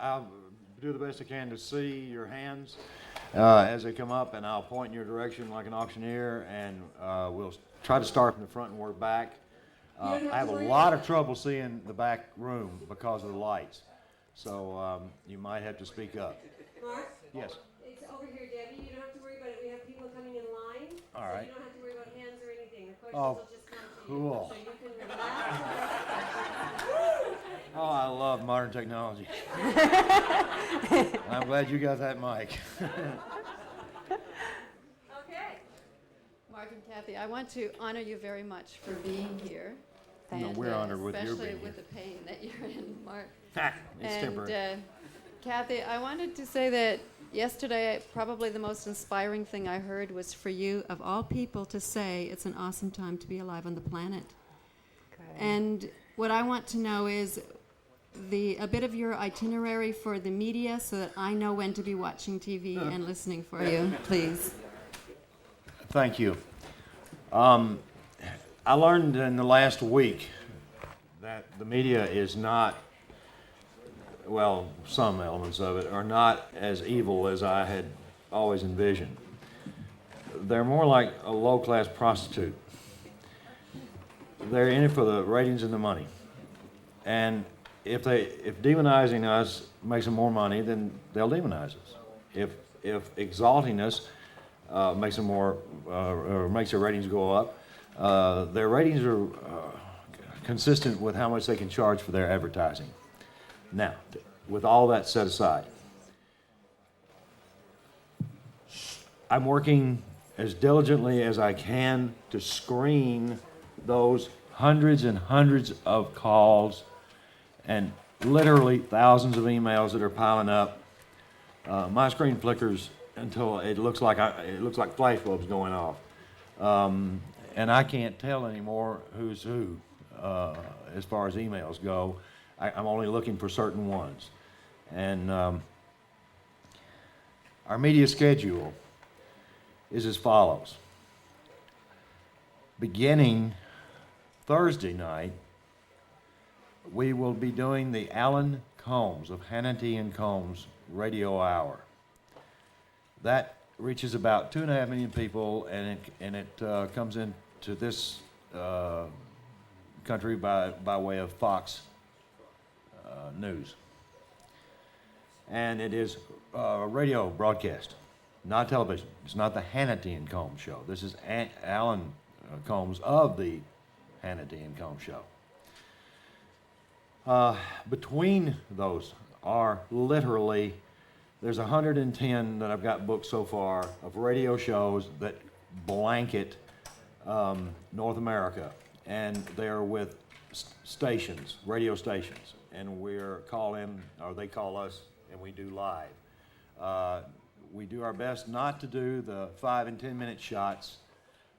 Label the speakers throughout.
Speaker 1: I'll do the best I can to see your hands as they come up, and I'll point in your direction like an auctioneer, and we'll try to start from the front and work back. I have a lot of trouble seeing the back room because of the lights, so you might have to speak up.
Speaker 2: Mark?
Speaker 1: Yes?
Speaker 2: It's over here, Debbie. You don't have to worry about it. We have people coming in line.
Speaker 1: All right.
Speaker 2: So you don't have to worry about hands or anything. The questions
Speaker 1: Oh,
Speaker 2: will just come to
Speaker 1: cool.
Speaker 2: you. So you can relax.
Speaker 1: Oh, I love modern technology. I'm glad you got that mic.
Speaker 2: Okay.
Speaker 3: Mark and Kathy, I want to honor you very much for being here.
Speaker 1: No, we're honored with your
Speaker 3: especially
Speaker 1: being
Speaker 3: with the pain that you're in, Mark.
Speaker 1: It's temporary.
Speaker 3: And Kathy, I wanted to say that yesterday, probably the most inspiring thing I heard was for you, of all people, to say it's an awesome time to be alive on the planet.
Speaker 4: Good.
Speaker 3: And what I want to know is a bit of your itinerary for the media so that I know when to be watching TV and listening for you, please.
Speaker 1: Thank you. I learned in the last week that the media is not, well, some elements of it are not as evil as I had always envisioned. They're more like a low-class prostitute. They're in it for the ratings and the money. And if demonizing us makes them more money, then they'll demonize us. If exalting us makes them more, or makes their ratings go up, their ratings are consistent with how much they can charge for their advertising. Now, with all that set aside, I'm working as diligently as I can to screen those hundreds and hundreds of calls and literally thousands of emails that are piling up. My screen flickers until it looks like flash bulbs going off, and I can't tell anymore who's who as far as emails go. I'm only looking for certain ones, and our media schedule is as follows. Beginning Thursday night, we will be doing the Alan Combs of Hannity and Combs radio hour. That reaches about 2.5 million people, and it comes into this country by way of Fox News. And it is a radio broadcast, not television. It's not the Hannity and Combs show. This is Alan Combs of the Hannity and Combs show. Between those are literally, there's 110 that I've got booked so far of radio shows that blanket North America, and they're with stations, radio stations, and we're call-in, or they call us, and we do live. We do our best not to do the 5 and 10 minute shots.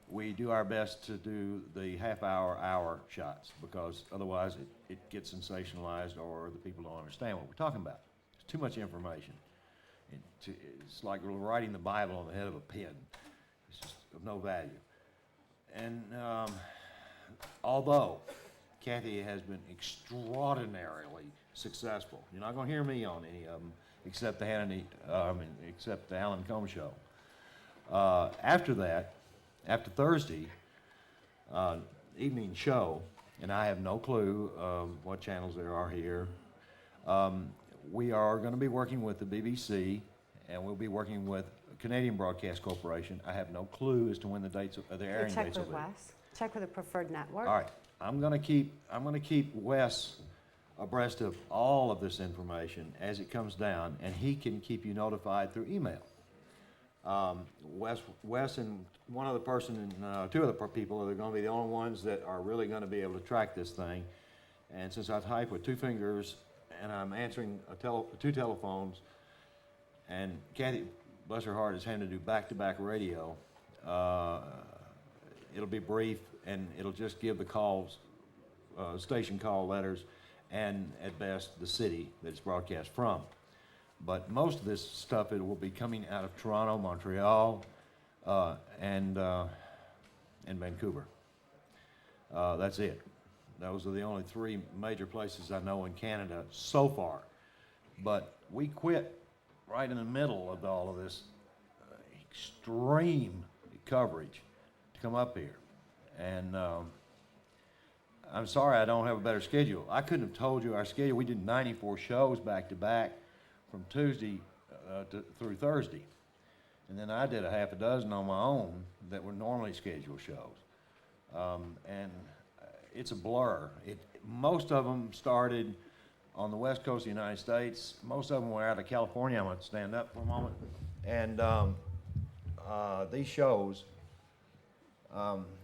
Speaker 1: We do our best to do the hour shots, because otherwise it gets sensationalized or the people don't understand what we're talking about. It's too much information. It's like writing the Bible on the head of a pin. It's just of no value. And although Kathy has been extraordinarily successful, you're not going to hear me on any of them except the except the Alan Combs show. After that, after Thursday evening show, and I have no clue what channels there are here, we are going to be working with the BBC, and we'll be working with Canadian Broadcast Corporation. I have no clue as to when the dates of the airing dates will be.
Speaker 4: Check with Wes. Check with a preferred network.
Speaker 1: All right, I'm going to keep Wes abreast of all of this information as it comes down, and he can keep you notified through email. Wes and one other person and two other people are going to be the only ones that are really going to be able to track this thing. And since I type with 2 fingers and I'm answering 2 telephones, and Kathy, bless her heart, is having to do back-to-back radio, it'll be brief, and it'll just give the calls, station call letters, and at best the city that it's broadcast from. But most of this stuff, it will be coming out of Toronto, Montreal, and Vancouver. That's it. Those are the only 3 major places I know in Canada so far But we quit right in the middle of all of this extreme coverage to come up here. And I'm sorry I don't have a better schedule. I couldn't have told you our schedule. We did 94 shows back to back from Tuesday through Thursday. And then I did a half a dozen on my own that were normally scheduled shows. And it's a blur. Most of them started on the west coast of the United States. Most of them were out of California. I'm going to stand up for a moment. And these shows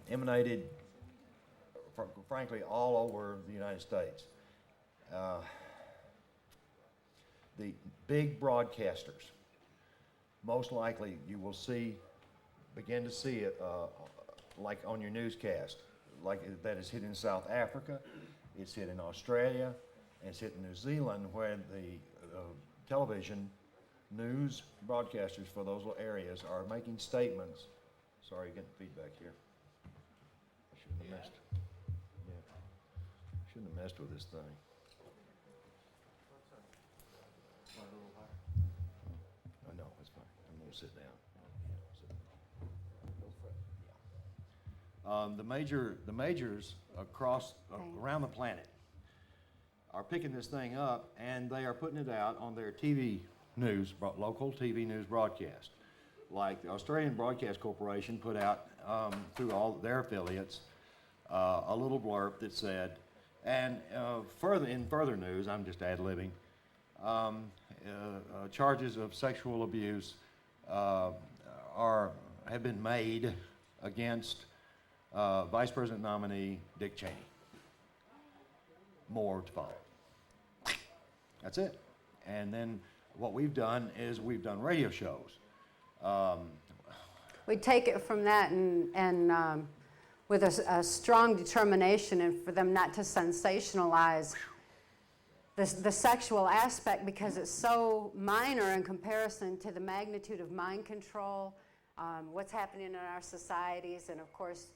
Speaker 1: emanated, frankly, all over the United States. The big broadcasters, most likely you will begin to see it like on your newscast, like that is hit in South Africa, it's hit in Australia, and it's hit in New Zealand, where the television news broadcasters for those areas are making statements. Sorry, you're getting feedback here. I shouldn't have messed. Yeah, shouldn't have messed with this thing. Oh, no, it's fine. I'm going to sit down. The majors across around the planet are picking this thing up, and they are putting it out on their TV news, local TV news broadcast. Like the Australian Broadcast Corporation put out through all their affiliates a little blurb that said, and further news, I'm just ad-libbing, charges of sexual abuse have been made against Vice President nominee Dick Cheney. More to follow. That's it. And then what we've done is we've done radio shows.
Speaker 4: We take it from that and with a strong determination, and for them not to sensationalize the sexual aspect, because it's so minor in comparison to the magnitude of mind control, what's happening in our societies, and of course,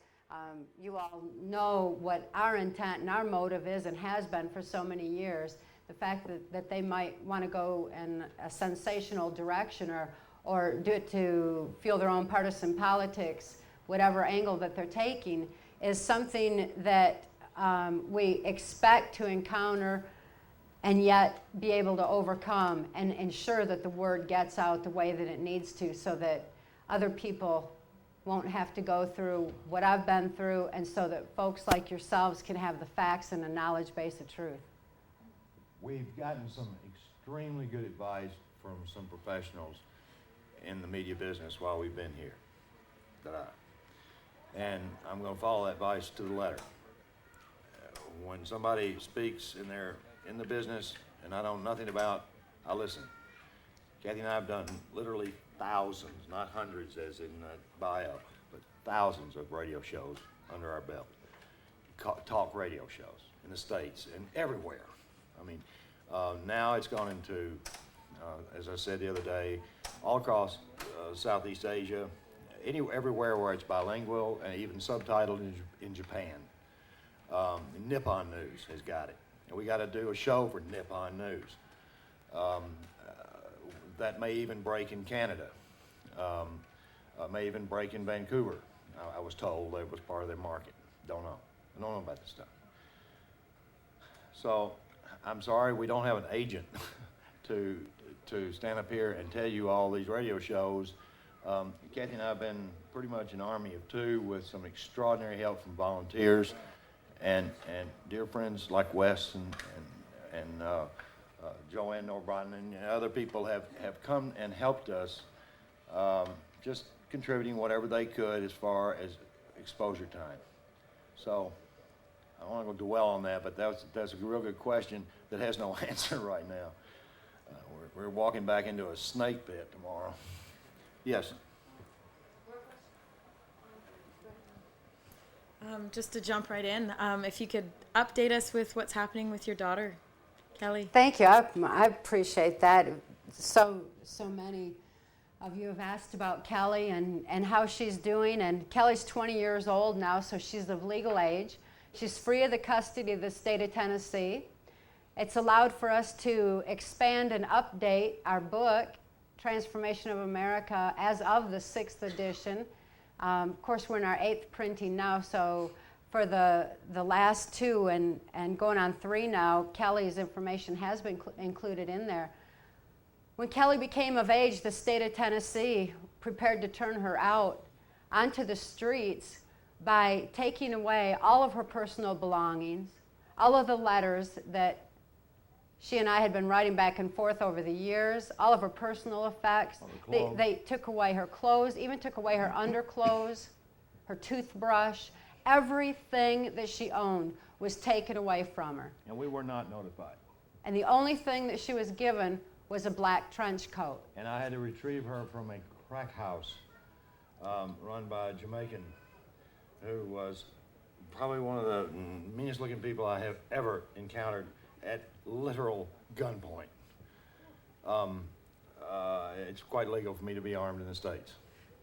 Speaker 4: you all know what our intent and our motive is and has been for so many years. The fact that they might want to go in a sensational direction or do it to fuel their own partisan politics, whatever angle that they're taking, is something that we expect to encounter and yet be able to overcome and ensure that the word gets out the way that it needs to, so that other people won't have to go through what I've been through, and so that folks like yourselves can have the facts and a knowledge base of truth.
Speaker 1: We've gotten some extremely good advice from some professionals in the media business while we've been here. And I'm going to follow that advice to the letter. When somebody speaks and they're in the business and I know nothing about, I listen. Kathy and I have done literally thousands, not hundreds as in the bio, but thousands of radio shows under our belt. Talk radio shows in the States and everywhere. I mean, now it's gone into, as I said the other day, all across Southeast Asia, everywhere where it's bilingual and even subtitled in Japan. Nippon News has got it. And we got to do a show for Nippon News. That may even break in Canada. May even break in Vancouver. I was told that was part of their market. Don't know. I don't know about this stuff. So I'm sorry we don't have an agent to stand up here and tell you all these radio shows. Kathy and I have been pretty much an army of two with some extraordinary help from volunteers and dear friends like Wes and Joanne Norbriden and other people have come and helped us, just contributing whatever they could as far as exposure time. So I don't want to dwell on that, but that's a real good question that has no answer right now. We're walking back into a snake pit tomorrow. Yes.
Speaker 5: Just to jump right in, if you could update us with what's happening with your daughter, Kelly.
Speaker 4: Thank you. I appreciate that. So many of you have asked about Kelly and how she's doing. And Kelly's 20 years old now, so she's of legal age. She's free of the custody of the state of Tennessee. It's allowed for us to expand and update our book, Transformation of America, as of the 6th edition. Of course, we're in our 8th printing now, so for the last 2 and going on 3 now, Kelly's information has been included in there. When Kelly became of age, the state of Tennessee prepared to turn her out onto the streets by taking away all of her personal belongings, all of the letters that she and I had been writing back and forth over the years, all of her personal effects. They took away her clothes, even took away her underclothes, her toothbrush. Everything that she owned was taken away from her.
Speaker 1: And we were not notified.
Speaker 4: And the only thing that she was given was a black trench coat.
Speaker 1: And I had to retrieve her from a crack house run by a Jamaican who was probably one of the meanest looking people I have ever encountered at literal gunpoint. It's quite legal for me to be armed in the States.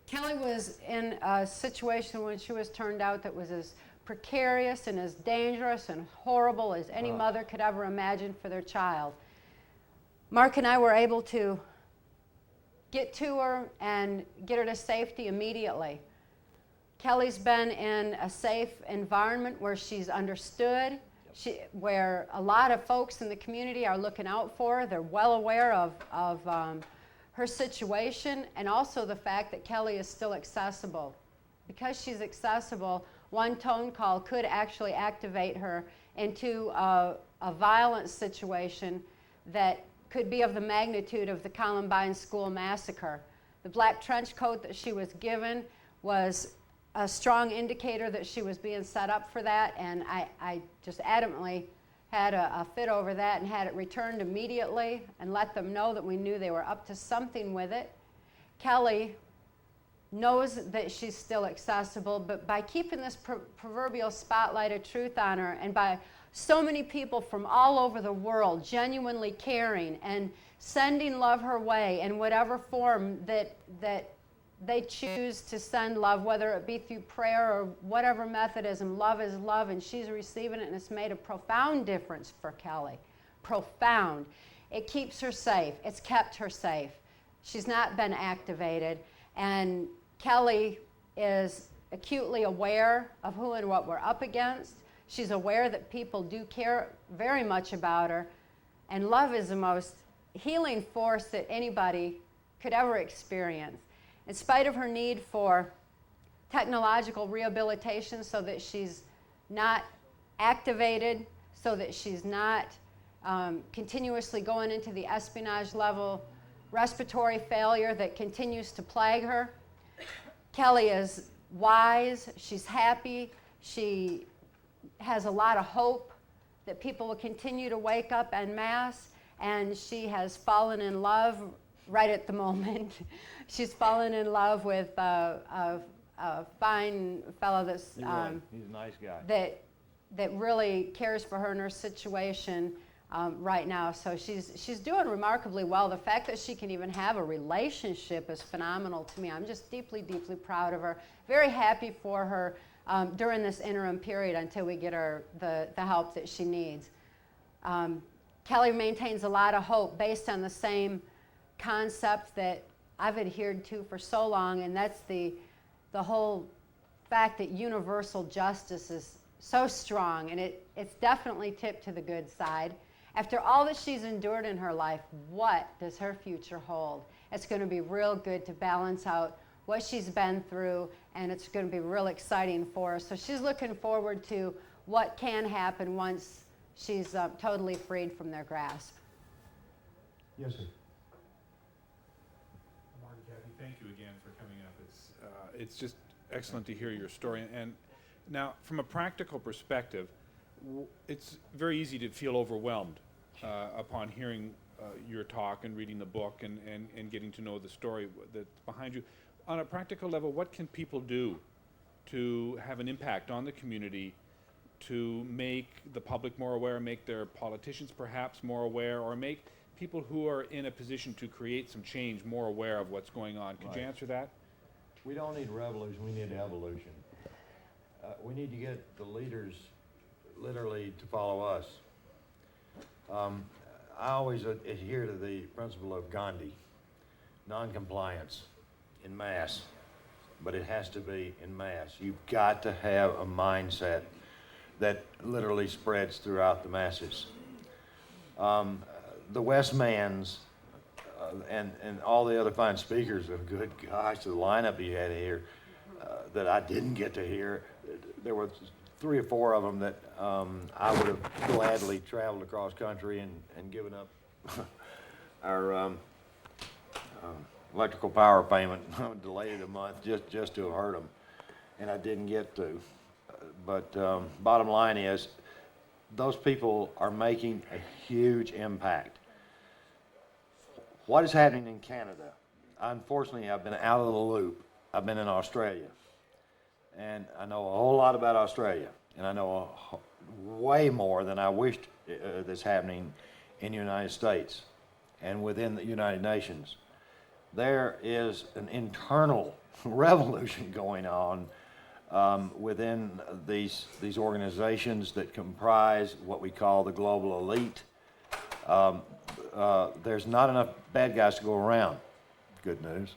Speaker 4: Kelly was in a situation when she was turned out that was as precarious and as dangerous and horrible as any mother could ever imagine for their child. Mark and I were able to get to her and get her to safety immediately. Kelly's been in a safe environment where she's understood, where a lot of folks in the community are looking out for her. They're well aware of her situation, and also the fact that Kelly is still accessible. Because she's accessible, one phone call could actually activate her into a violent situation that could be of the magnitude of the Columbine school massacre. The black trench coat that she was given was a strong indicator that she was being set up for that, and I just adamantly had a fit over that and had it returned immediately and let them know that we knew they were up to something with it. Kelly knows that she's still accessible, but by keeping this proverbial spotlight of truth on her, and by so many people from all over the world genuinely caring and sending love her way in whatever form that they choose to send love, whether it be through prayer or whatever methodism. Love is love, and she's receiving it, and it's made a profound difference for Kelly. Profound. It keeps her safe. It's kept her safe. She's not been activated, and Kelly is acutely aware of who and what we're up against. She's aware that people do care very much about her, and love is the most healing force that anybody could ever experience. In spite of her need for technological rehabilitation so that she's not activated, so that she's not continuously going into the espionage level respiratory failure that continues to plague her, Kelly is wise, she's happy, she has a lot of hope that people will continue to wake up en masse, and she has fallen in love right at the moment. She's fallen in love with a fine fellow that's
Speaker 1: He's a nice guy.
Speaker 4: that really cares for her and her situation right now. So she's doing remarkably well. The fact that she can even have a relationship is phenomenal to me. I'm just deeply, deeply proud of her. Very happy for her during this interim period until we get her the help that she needs. Kelly maintains a lot of hope based on the same concept that I've adhered to for so long, and that's the whole fact that universal justice is so strong, and it's definitely tipped to the good side. After all that she's endured in her life, what does her future hold? It's going to be real good to balance out what she's been through, and it's going to be real exciting for her. So she's looking forward to what can happen once she's totally freed from their grasp.
Speaker 1: Yes, sir.
Speaker 6: Mark and Kathy, thank you again for coming up. It's just excellent to hear your story. And now, from a practical perspective, it's very easy to feel overwhelmed upon hearing your talk and reading the book and getting to know the story that's behind you. On a practical level, what can people do to have an impact on the community, to make the public more aware, make their politicians perhaps more aware, or make people who are in a position to create some change more aware of what's going on? Could you answer that?
Speaker 1: We don't need revolution, we need evolution. We need to get the leaders literally to follow us. I always adhere to the principle of Gandhi, non-compliance in mass, but it has to be in mass. You've got to have a mindset that literally spreads throughout the masses. The Westmans and all the other fine speakers, and good gosh, the lineup you had here that I didn't get to hear, there were 3 or 4 of them that I would have gladly traveled across country and given up our electrical power payment, delayed it a month just to have heard them, and I didn't get to. But bottom line is, those people are making a huge impact. What is happening in Canada? Unfortunately, I've been out of the loop. I've been in Australia, and I know a whole lot about Australia, and I know way more than I wished that's happening in the United States and within the United Nations. There is an internal revolution going on within these organizations that comprise what we call the global elite. There's not enough bad guys to go around. Good news.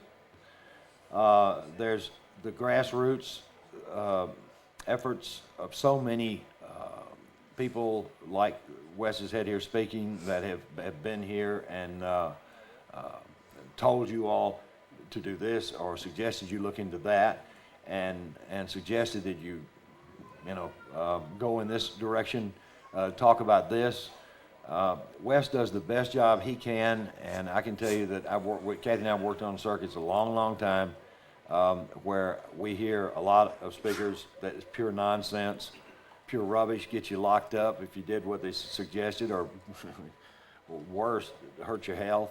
Speaker 1: There's the grassroots efforts of so many people like Wes has had here speaking that have been here and told you all to do this or suggested you look into that and suggested that you go in this direction, talk about this. Wes does the best job he can, and I can tell you that Cathy and I have worked on circuits a long, long time, where we hear a lot of speakers that is pure nonsense, pure rubbish, get you locked up if you did what they suggested, or worse, hurt your health.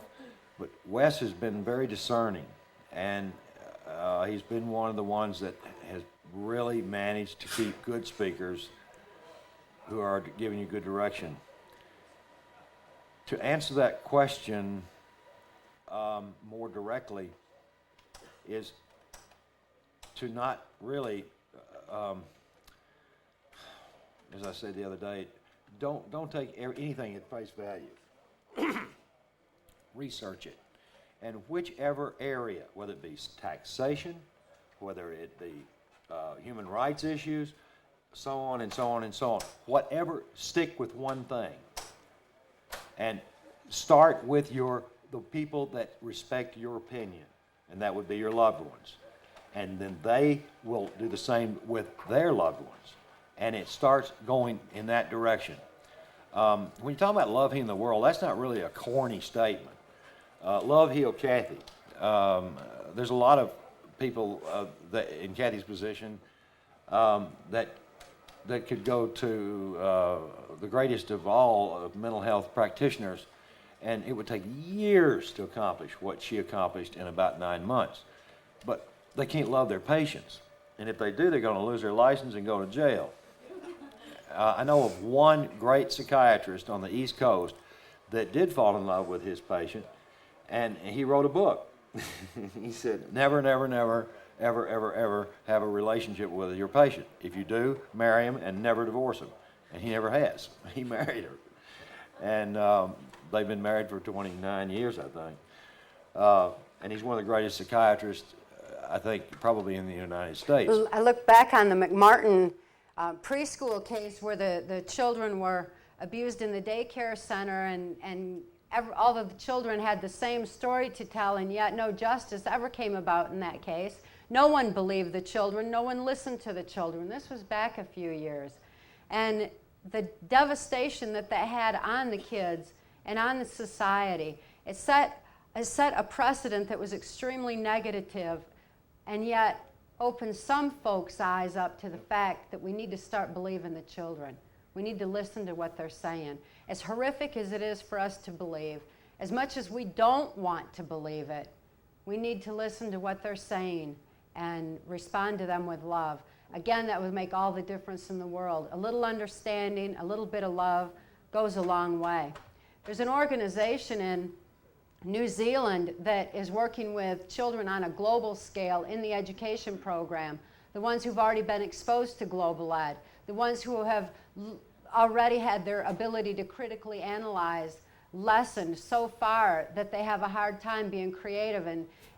Speaker 1: But Wes has been very discerning, and he's been one of the ones that has really managed to keep good speakers who are giving you good direction. To answer that question more directly is to not really, as I said the other day, don't take anything at face value. Research it. And whichever area, whether it be taxation, whether it be human rights issues, so on and so on and so on, whatever, stick with one thing. And start with the people that respect your opinion, and that would be your loved ones. And then they will do the same with their loved ones. And it starts going in that direction. When you talk about love healing the world, that's not really a corny statement. Love heal Cathy. There's a lot of people that in Cathy's position that could go to the greatest of all mental health practitioners, and it would take years to accomplish what she accomplished in about 9 months. But they can't love their patients, and if they do, they're going to lose their license and go to jail. I know of one great psychiatrist on the East Coast that did fall in love with his patient, and he wrote a book. He said, never, never, never, ever, ever, ever have a relationship with your patient. If you do, marry him and never divorce him. And he never has. He married her. And they've been married for 29 years, I think. And he's one of the greatest psychiatrists, I think, probably in the United States.
Speaker 4: Well, I look back on the McMartin preschool case where the children were abused in the daycare center, and all of the children had the same story to tell, and yet no justice ever came about in that case. No one believed the children. No one listened to the children. This was back a few years. And the devastation that had on the kids and on the society, it set a precedent that was extremely negative, and yet opened some folks' eyes up to the fact that we need to start believing the children. We need to listen to what they're saying. As horrific as it is for us to believe, as much as we don't want to believe it, we need to listen to what they're saying and respond to them with love. Again, that would make all the difference in the world. A little understanding, a little bit of love goes a long way. There's an organization in New Zealand that is working with children on a global scale in the education program, the ones who've already been exposed to global ed, the ones who have already had their ability to critically analyze lessened so far that they have a hard time being creative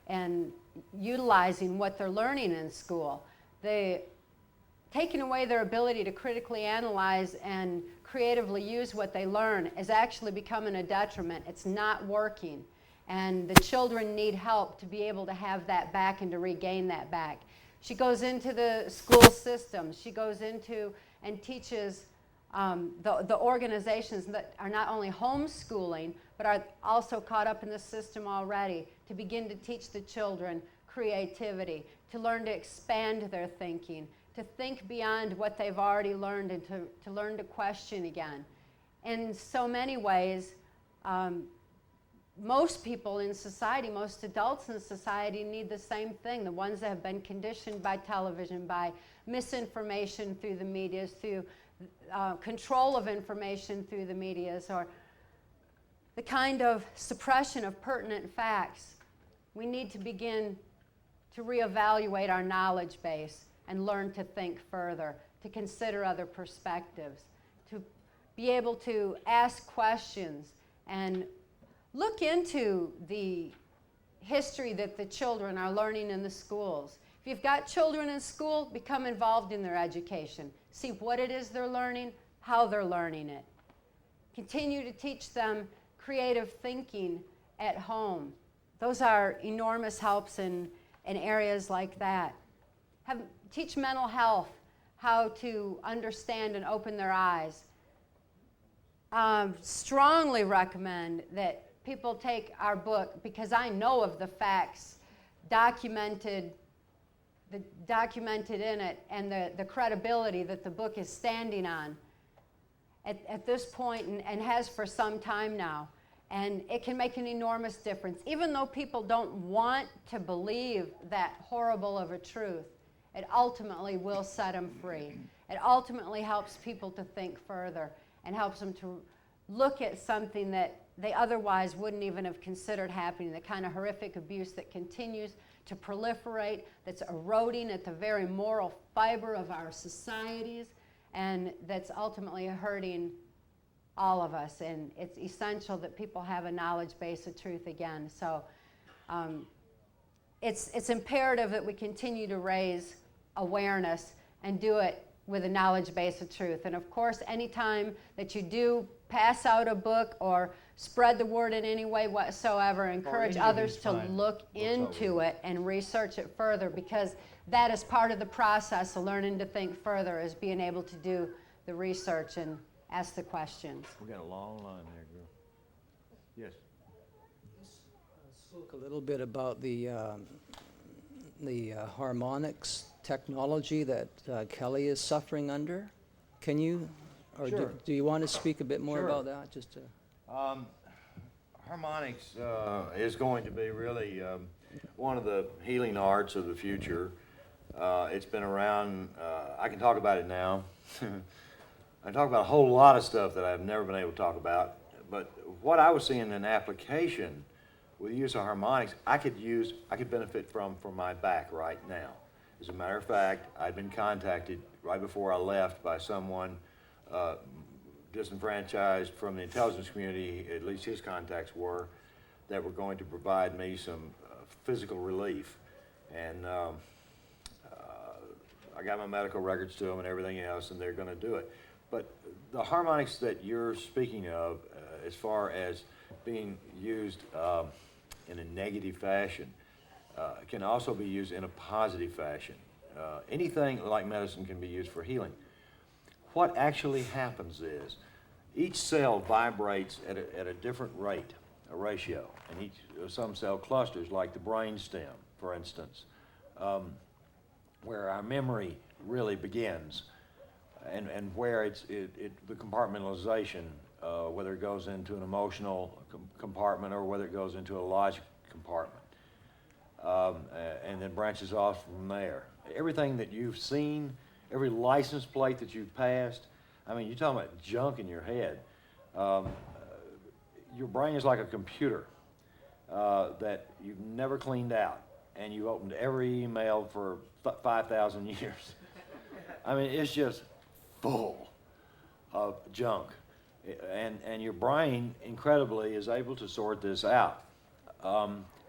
Speaker 4: and utilizing what they're learning in school. Taking away their ability to critically analyze and creatively use what they learn is actually becoming a detriment. It's not working. And the children need help to be able to have that back and to regain that back. She goes into the school systems. She goes into and teaches the organizations that are not only homeschooling, but are also caught up in the system already, to begin to teach the children creativity, to learn to expand their thinking, to think beyond what they've already learned, and to learn to question again. In so many ways, most people in society, most adults in society need the same thing. The ones that have been conditioned by television, by misinformation through the media, through control of information through the medias, or the kind of suppression of pertinent facts. We need to begin to reevaluate our knowledge base and learn to think further, to consider other perspectives, to be able to ask questions and look into the history that the children are learning in the schools. If you've got children in school, become involved in their education. See what it is they're learning, how they're learning it. Continue to teach them creative thinking at home. Those are enormous helps in areas like that. Teach mental health, how to understand and open their eyes. Strongly recommend that people take our book, because I know of the facts documented in it, and the credibility that the book is standing on at this point, and has for some time now. And it can make an enormous difference. Even though people don't want to believe that horrible of a truth, it ultimately will set them free. It ultimately helps people to think further and helps them to look at something that they otherwise wouldn't even have considered happening, the kind of horrific abuse that continues to proliferate, that's eroding at the very moral fiber of our societies, and that's ultimately hurting all of us. And it's essential that people have a knowledge base of truth again. So it's imperative that we continue to raise awareness and do it with a knowledge base of truth. And of course, anytime that you do pass out a book or spread the word in any way whatsoever, encourage others to look into it and research it further, because that is part of the process of learning to think further, is being able to do the research and ask the questions.
Speaker 1: We got a long line there, girl. Yes.
Speaker 7: Spoke a little bit about the harmonics technology that Kelly is suffering under. Can you, or
Speaker 1: Sure.
Speaker 7: do you want to speak a bit more
Speaker 1: Sure.
Speaker 7: about that? Just to
Speaker 1: Harmonics is going to be really one of the healing arts of the future. It's been around. I can talk about it now. I talk about a whole lot of stuff that I've never been able to talk about. But what I was seeing in application with the use of harmonics, I could benefit from for my back right now. As a matter of fact, I'd been contacted right before I left by someone disenfranchised from the intelligence community, at least his contacts were, that were going to provide me some physical relief. And I got my medical records to them and everything else, and they're going to do it. But the harmonics that you're speaking of, as far as being used in a negative fashion, can also be used in a positive fashion. Anything like medicine can be used for healing. What actually happens is each cell vibrates at a different rate, a ratio, and some cell clusters, like the brain stem, for instance, where our memory really begins, and where the compartmentalization, whether it goes into an emotional compartment or whether it goes into a logic compartment, and then branches off from there. Everything that you've seen, every license plate that you've passed, I mean, you're talking about junk in your head. Your brain is like a computer that you've never cleaned out, and you opened every email for 5,000 years. I mean, it's just full of junk. And your brain, incredibly, is able to sort this out.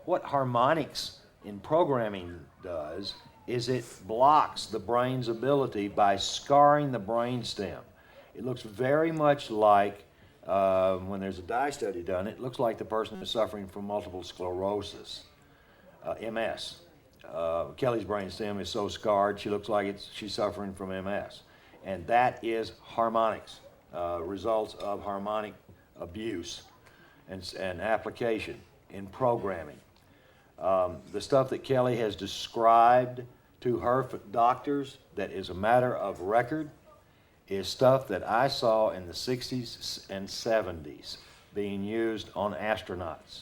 Speaker 1: What harmonics in programming does is it blocks the brain's ability by scarring the brain stem. It looks very much like, when there's a dye study done, it looks like the person is suffering from multiple sclerosis, MS. Kelly's brain stem is so scarred, she looks like she's suffering from MS. And that is harmonics, results of harmonic abuse and application in programming. The stuff that Kelly has described to her doctors that is a matter of record is stuff that I saw in the 60s and 70s being used on astronauts.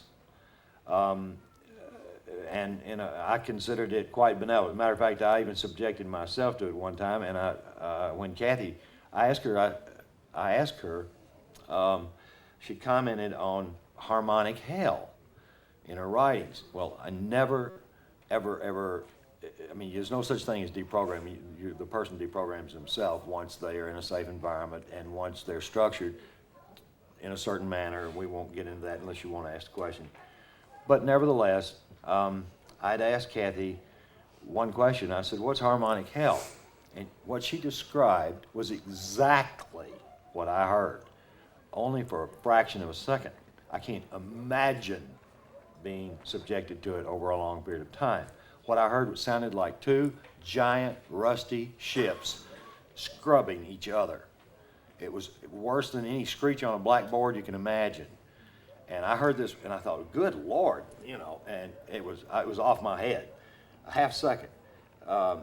Speaker 1: And I considered it quite benevolent. Matter of fact, I even subjected myself to it one time. And when Cathy, I asked her, she commented on harmonic hell in her writings. Well, I never, ever, I mean, there's no such thing as deprogramming. The person deprograms himself once they are in a safe environment and once they're structured in a certain manner. We won't get into that unless you want to ask the question. But nevertheless, I'd asked Cathy one question. I said, what's harmonic hell? And what she described was exactly what I heard, only for a fraction of a second. I can't imagine being subjected to it over a long period of time. What I heard sounded like two giant rusty ships scrubbing each other. It was worse than any screech on a blackboard you can imagine. And I heard this, and I thought, good Lord, you know, and it was off my head. A half second.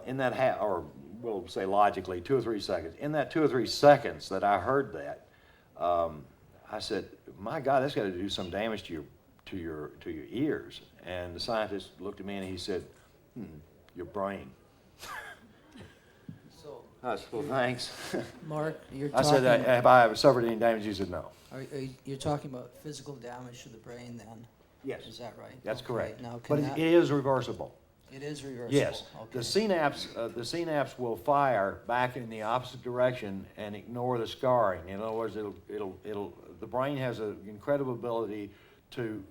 Speaker 1: In that or we'll say logically, 2 or 3 seconds. In that 2 or 3 seconds that I heard that, I said, my God, that's got to do some damage to your ears. And the scientist looked at me and he said, your brain.
Speaker 7: So,
Speaker 1: I said, well, thanks.
Speaker 7: Mark, you're
Speaker 1: I
Speaker 7: talking.
Speaker 1: said, have I ever suffered any damage? He said, no.
Speaker 7: You're talking about physical damage to the brain then?
Speaker 1: Yes.
Speaker 7: Is that right?
Speaker 1: That's
Speaker 7: Okay,
Speaker 1: correct.
Speaker 7: Now,
Speaker 1: But
Speaker 7: can that,
Speaker 1: it is reversible.
Speaker 7: it is reversible?
Speaker 1: Yes.
Speaker 7: Okay.
Speaker 1: The synapse will fire back in the opposite direction and ignore the scarring. In other words, the brain has an incredible ability to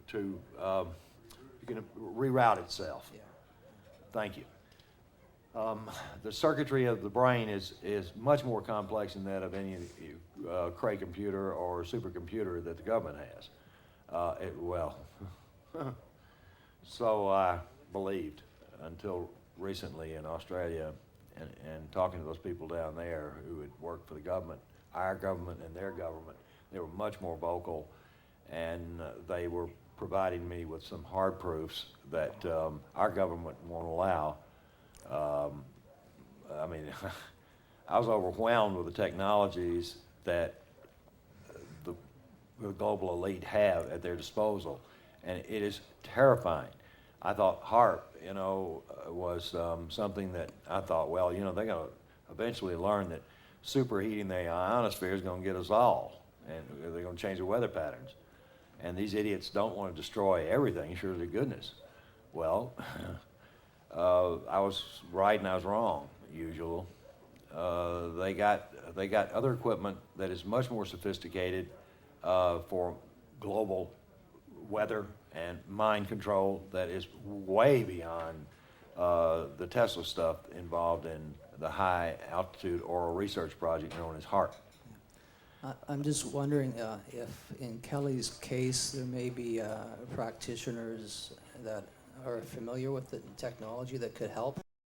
Speaker 1: reroute itself.
Speaker 7: Yeah.
Speaker 1: Thank you. The circuitry of the brain is much more complex than that of any Cray computer or supercomputer that the government has. So I believed until recently in Australia and talking to those people down there who had worked for the government, our government and their government, they were much more vocal, and they were providing me with some hard proofs that our government won't allow. I mean, I was overwhelmed with the technologies that the global elite have at their disposal, and it is terrifying. I thought HAARP, was something that I thought, well, they're going to eventually learn that superheating the ionosphere is going to get us all, and they're going to change the weather patterns. And these idiots don't want to destroy everything, sure to goodness. Well, I was right and I was wrong, usual. They got other equipment that is much more sophisticated for global weather and mind control that is way beyond the Tesla stuff involved in the high altitude oral research project known as HAARP.
Speaker 7: I'm just wondering if in Kelly's case there may be practitioners that are familiar with the technology that could help.